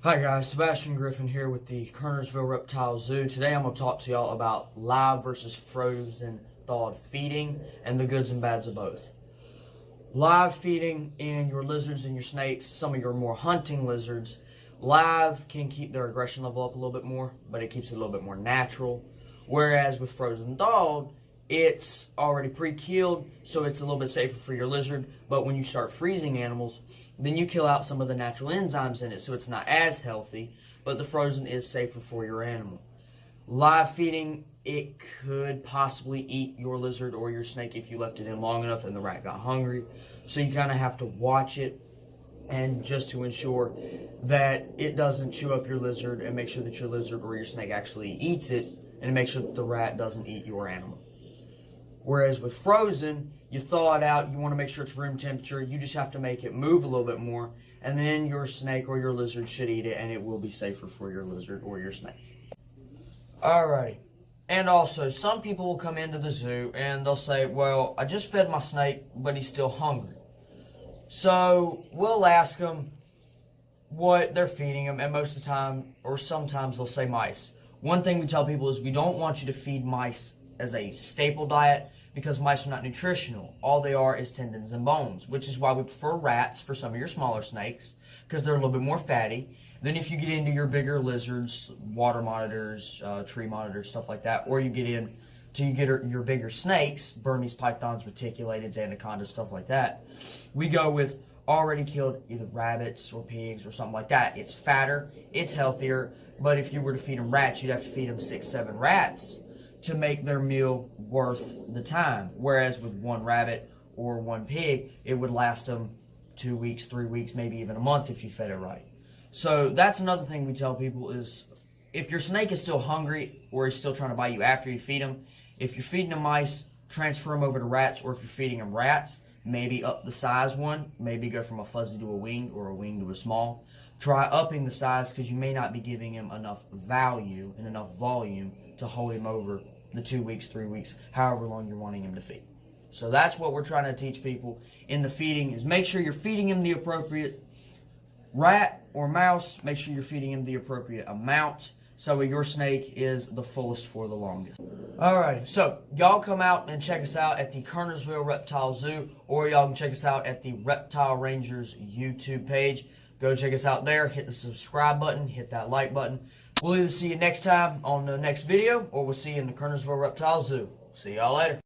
Hi guys, Sebastian Griffin here with the Kernersville Reptile Zoo. Today I'm going to talk to y'all about live versus frozen thawed feeding and the goods and bads of both. Live feeding in your lizards and your snakes, some of your more hunting lizards, live can keep their aggression level up a little bit more, but it keeps it a little bit more natural. Whereas with frozen thawed, it's already pre-killed, so it's a little bit safer for your lizard. But when you start freezing animals, then you kill out some of the natural enzymes in it, so it's not as healthy, but the frozen is safer for your animal. Live feeding, it could possibly eat your lizard or your snake if you left it in long enough and the rat got hungry. So you kind of have to watch it, and just to ensure that it doesn't chew up your lizard, and make sure that your lizard or your snake actually eats it, and make sure that the rat doesn't eat your animal. Whereas with frozen, you thaw it out, you want to make sure it's room temperature, you just have to make it move a little bit more, and then your snake or your lizard should eat it, and it will be safer for your lizard or your snake. Alrighty. And also, some people will come into the zoo and they'll say, well, I just fed my snake, but he's still hungry. So we'll ask them what they're feeding him, and most of the time, or sometimes they'll say mice. One thing we tell people is we don't want you to feed mice as a staple diet, because mice are not nutritional. All they are is tendons and bones, which is why we prefer rats for some of your smaller snakes, because they're a little bit more fatty. Then if you get into your bigger lizards, water monitors, tree monitors, stuff like that, or you get your bigger snakes, Burmese pythons, reticulateds, anacondas, stuff like that, we go with already killed either rabbits or pigs or something like that. It's fatter, it's healthier, but if you were to feed them rats, you'd have to feed them 6-7 rats to make their meal worth the time. Whereas with one rabbit or one pig, it would last them 2 weeks, 3 weeks, maybe even a month if you fed it right. So that's another thing we tell people is if your snake is still hungry or is still trying to bite you after you feed him, if you're feeding them mice, transfer them over to rats, or if you're feeding them rats, maybe up the size one, maybe go from a fuzzy to a winged or a winged to a small. Try upping the size, because you may not be giving him enough value and enough volume to hold him over the 2 weeks, 3 weeks, however long you're wanting him to feed. So that's what we're trying to teach people in the feeding, is make sure you're feeding him the appropriate rat or mouse, make sure you're feeding him the appropriate amount, so your snake is the fullest for the longest. Alright, so y'all come out and check us out at the Kernersville Reptile Zoo, or y'all can check us out at the Reptile Rangers YouTube page. Go check us out there, hit the subscribe button, hit that like button. We'll either see you next time on the next video, or we'll see you in the Kernersville Reptile Zoo. See y'all later.